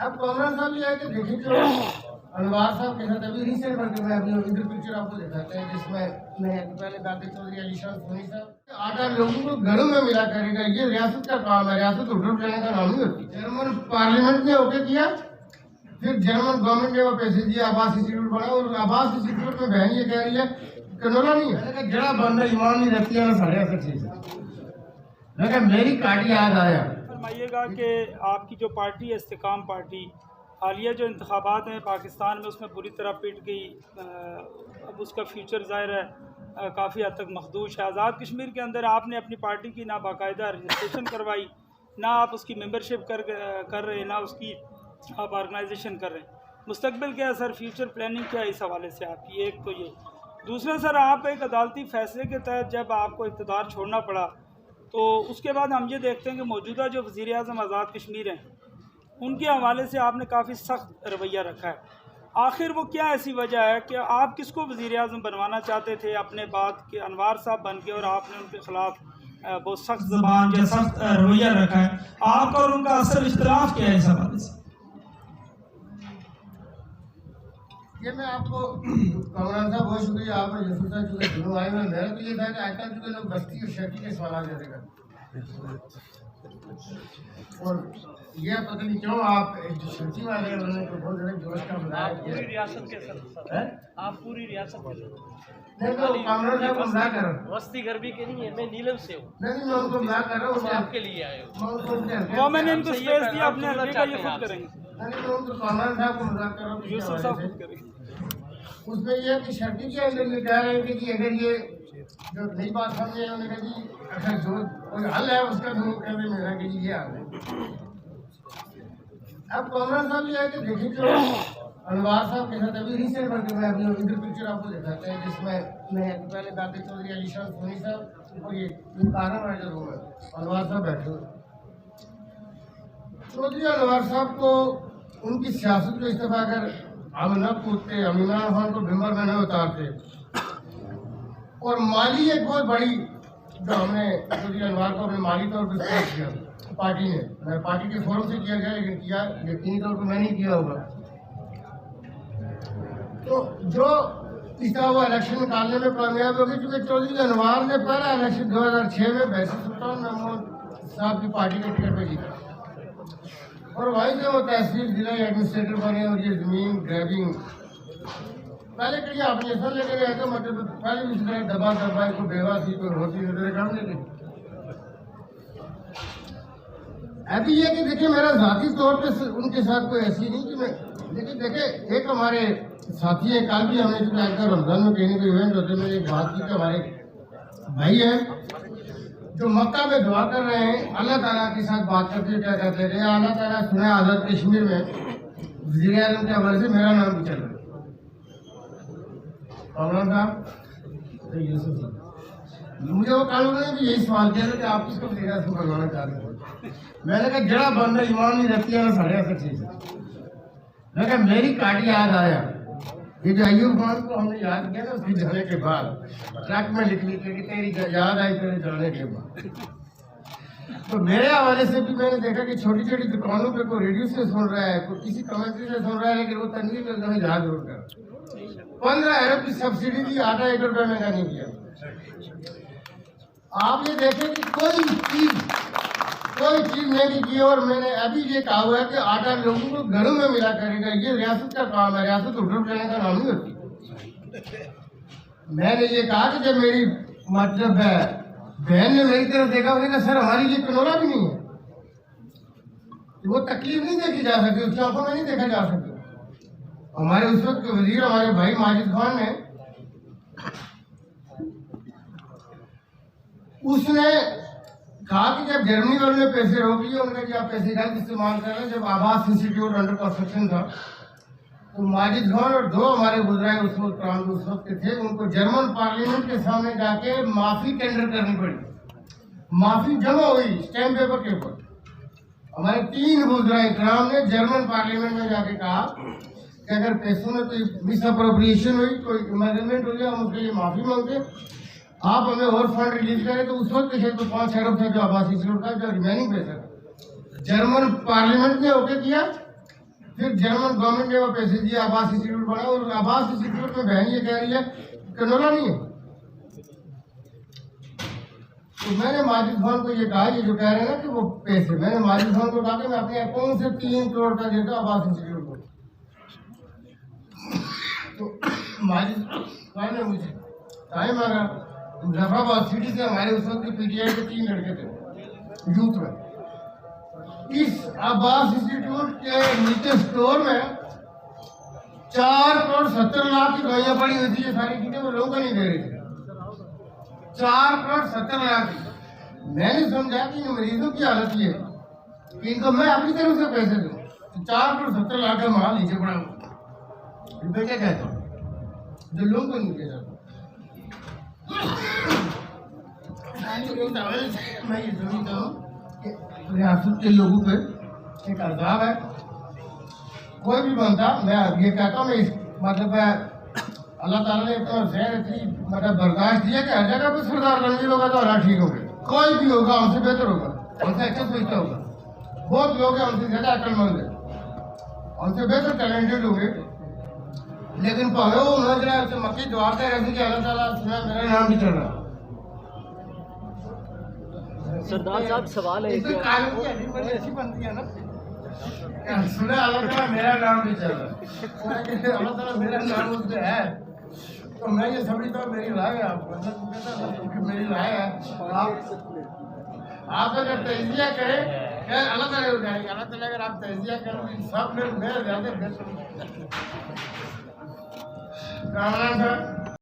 अब कॉमन साहब ये है कि देखिए जो अनवार साहब के साथ अभी रिसेंट करके मैं अभी इधर पिक्चर आपको दिखाते हैं जिसमें मैं पहले दादे चौधरी अलीशान सोनी साहब 8 लोगों को घरों में मिला करेगा। ये रियासत का काम है, रियासत उठो चलने का नाम नहीं होती। जर्मन पार्लियामेंट ने ओके किया, फिर जर्मन गवर्नमेंट ने वो पैसे दिए, आवास इंस्टीट्यूट बना और आवास इंस्टीट्यूट में बहन ये कह रही है कनोला नहीं है जरा बंदा ईमान नहीं रखती है ना साढ़े ऐसा चीज है। मेरी काटी याद आया। फरमाइएगा कि आपकी जो पार्टी है इस्तेकाम पार्टी, हालिया जो इंतखाबात हैं पाकिस्तान में उसमें बुरी तरह पिट गई। अब उसका फ्यूचर ज़ाहिर है काफ़ी हद तक मखदूश है। आज़ाद कश्मीर के अंदर आपने अपनी पार्टी की ना बाकायदा रजिस्ट्रेशन करवाई, ना आप उसकी मेंबरशिप कर रहे, ना उसकी आप ऑर्गेनाइजेशन कर रहे हैं। मुस्तकबिल क्या है सर, फ्यूचर प्लानिंग क्या है इस हवाले से आपकी? एक तो ये, दूसरा सर आप एक अदालती फ़ैसले के तहत जब आपको इक़्तिदार छोड़ना पड़ा तो उसके बाद हम ये देखते हैं कि मौजूदा जो वज़ीर आज़म आज़ाद कश्मीर हैं उनके हवाले से आपने काफ़ी सख्त रवैया रखा है। आखिर वो क्या ऐसी वजह है कि आप किसको वज़ीर आज़म बनवाना चाहते थे अपने बाद के अनवार साहब बन के, और आपने उनके ख़िलाफ़ बहुत सख्त ज़बान या सख्त रवैया रखा है? आपका और उनका असल इख्तिलाफ क्या है इस हवाले से? ये मैं आपको कमरान साहब बहुत शुक्रिया, आपने यूसुफ साहब चूँकि दोनों आए हुए, मेरा तो ये था कि आजकल चूँकि लोग बस्ती और शर्ती के सवाल ज़्यादा करते और ये पता नहीं क्यों आप शर्ती वाले उन्होंने तो बहुत ज़्यादा जोश का बुलाया। पूरी रियासत के सर, आप पूरी रियासत के नहीं तो कमरान साहब को मजाक कर रहा हूँ, वस्ती गर्मी के नहीं है, मैं नीलम से हूँ। नहीं मैं उनको मजाक कर रहा हूँ, आपके लिए आए हो। वो मैंने इनको स्पेस दिया, अपने हल्के का ये खुद करेंगे। नहीं मैं उनको कमरान साहब को मजाक कर रहा हूँ यूसुफ साहब खुद करेंगे। उसमें यह कि शर्ती के अंदर ये कह रहे हैं कि अगर ये जो नई बात समझे उन्होंने कहा जी अगर जो कोई हल है उसका तो कह रहे मेरा कि ये हाल है। अब कॉमन साहब ये है कि देखिए जो अनवार साहब के साथ अभी रिसेंट करके मैं अभी इधर पिक्चर आपको दिखाते हैं जिसमें मैं पहले दादे चौधरी अलीशान सोनी साहब और ये कारण है जो अनवार साहब बैठे हुए। चौधरी अनवार साहब को उनकी सियासत को इस्तीफा कर हम न कूदते, अमीना खान को बिम्बर में न उतारते और माली एक बहुत बड़ी जो हमने चौधरी अनवार को अपने माली तौर पर पेश किया पार्टी ने, पार्टी के फोरम से किया गया लेकिन किया यकीनी तौर पर मैंने किया होगा। तो जो इस तरह वो इलेक्शन निकालने में कामयाब हो गई क्योंकि चौधरी अनवार ने पहला इलेक्शन 2006 में बैसी सुल्तान महमूद साहब की पार्टी के टिकट पर जीता और वहीं से वो तहसील जिला एडमिनिस्ट्रेटर बने और ये जमीन ग्रैबिंग पहले के लिए एप्लीकेशन लेकर गए थे, मतलब पहले भी इस तरह दबा दबाई को बेवा थी कोई होती नहीं काम लेते। अभी ये कि देखिए मेरा जाती तौर पे उनके साथ कोई ऐसी नहीं कि मैं, लेकिन देखिए एक हमारे साथी हैं, कल भी हमने चुका रमजान में कहीं कोई इवेंट होते में एक बात की कि हमारे भाई हैं जो मक्का में दुआ कर रहे हैं, अल्लाह ताला के साथ बात करते क्या कहते हैं, अल्लाह ताला सुना आज़ाद कश्मीर में वज़ीर आज़म के हवाले से मेरा नाम भी चल रहा है। कमरान साहब यूसुफ साहब मुझे वो कानून ने भी यही सवाल किया था कि आप किसको वज़ीर आज़म बनवाना चाहते हैं। मैंने कहा जरा बंदा ईमान नहीं रखती है ना साढ़े ऐसा चीज है। मैं कहा मेरी काटी याद आया, ये जो अयूब खान को हमने याद किया ना उसके जाने के बाद ट्रक में लिख ली कि तेरी याद आई तेरे जाने के बाद। तो मेरे हवाले से भी मैंने देखा कि छोटी छोटी दुकानों पे कोई रेडियो से सुन रहा है, कोई किसी कमेंट्री से सुन रहा है, लेकिन वो तनवीर में एकदम याद जरूर कर 15 अरब की सब्सिडी दी, आधा एक रुपये महंगा नहीं किया। आप ये देखें कि कोई चीज नहीं की और मैंने अभी ये कहा हुआ है कि 8 लोगों को घरों में मिला करेगा। ये रियासत का काम है, रियासत उठो चलने का नाम नहीं होती। मैंने ये कहा कि जब मेरी मतलब है बहन ने मेरी तरफ देखा, उसने कहा सर हमारी ये कनोला भी नहीं है, वो तकलीफ नहीं देखी जा सकती, उसकी आंखों में नहीं देखा जा सकता। हमारे उस वक्त के वजीर हमारे भाई माजिद खान ने उसने कहा कि जब जर्मनी वालों ने पैसे रोक लिए, उन्होंने क्या पैसे गलत इस्तेमाल कर रहे, जब आवास इंस्टीट्यूट अंडर कंस्ट्रक्शन था तो माजिद खान और 2 हमारे गुजराए उस वक्त के थे, उनको जर्मन पार्लियामेंट के सामने जाके माफी टेंडर करनी पड़ी। माफी जमा हुई स्टैम्प पेपर के ऊपर। हमारे 3 गुजराए इकराम ने जर्मन पार्लियामेंट में जाके कहा कि अगर पैसों में कोई मिस अप्रोप्रिएशन हुई, कोई इमेजरमेंट हो गया, हम उसके लिए माफी मांगते, आप हमें और फंड रिलीज करें। तो उस वक्त के तो 5 अरब था जो आवास इंस्टीट्यूट का जो रिमेनिंग पैसा, जर्मन पार्लियामेंट ने ओके किया फिर जर्मन गवर्नमेंट ने वो पैसे दिए, आवास इंस्टीट्यूट बना, और आवास इंस्टीट्यूट में बहन ये कह रही है कनोला नहीं है। तो मैंने माजिद खान को ये कहा, ये जो कह रहे हैं ना कि वो पैसे, मैंने माजिद खान को कहा कि मैं अपने अकाउंट से 3 करोड़ का देता हूँ आवास इंस्टीट्यूट को। तो माजिद खान ने मुझे टाइम मांगा। मुजफ्फराबाद सिटी से हमारे उस वक्त की पीटीआई के 3 लड़के थे यूथ में। इस आवास इंस्टीट्यूट के नीचे स्टोर में 4 करोड़ 70 लाख की दवाइयाँ पड़ी हुई थी। ये सारी चीजें वो लोगों को नहीं दे रही थी। 4 करोड़ 70 लाख। मैंने समझा कि इन मरीजों की हालत ये कि इनको मैं अपनी तरफ से पैसे दूं, तो 4 करोड़ 70 लाख का माल नीचे पड़ा रुपये क्या कहता हूँ जो लोगों को नहीं दे मैं ये समझता हूँ कि रियासत के लोगों पे एक अजाब है। कोई भी बनता, मैं ये कहता हूँ, मैं मतलब अल्लाह ताला ने इतना ज़हर इतनी मतलब बर्दाश्त दिया कि हर जगह पे सरदार रणवीर होगा तो हालात ठीक होंगे। कोई भी होगा हमसे बेहतर होगा, हमसे अच्छा सोचता होगा। बहुत लोग हैं हमसे ज़्यादा अक्लमंद है, हमसे बेहतर टैलेंटेड होंगे, लेकिन भावे वो उन्होंने जरा उसे मक्की दुआ कर रहे थे कि अल्लाह ताला सुना मेरा नाम भी चल रहा। सरदार साहब सवाल है इसमें कानून की हड्डी बड़ी अच्छी बनती है ना, सुना अल्लाह ताला मेरा नाम भी चल रहा। अल्लाह ताला मेरा नाम उसमें है, तो मैं ये समझता हूँ मेरी राय है, आपको मेरी राय है। आप अगर तजिया करें अल्लाह ताला उठाएंगे। अल्लाह ताला अगर आप तजिया करें सब में मैं ज़्यादा बेहतर।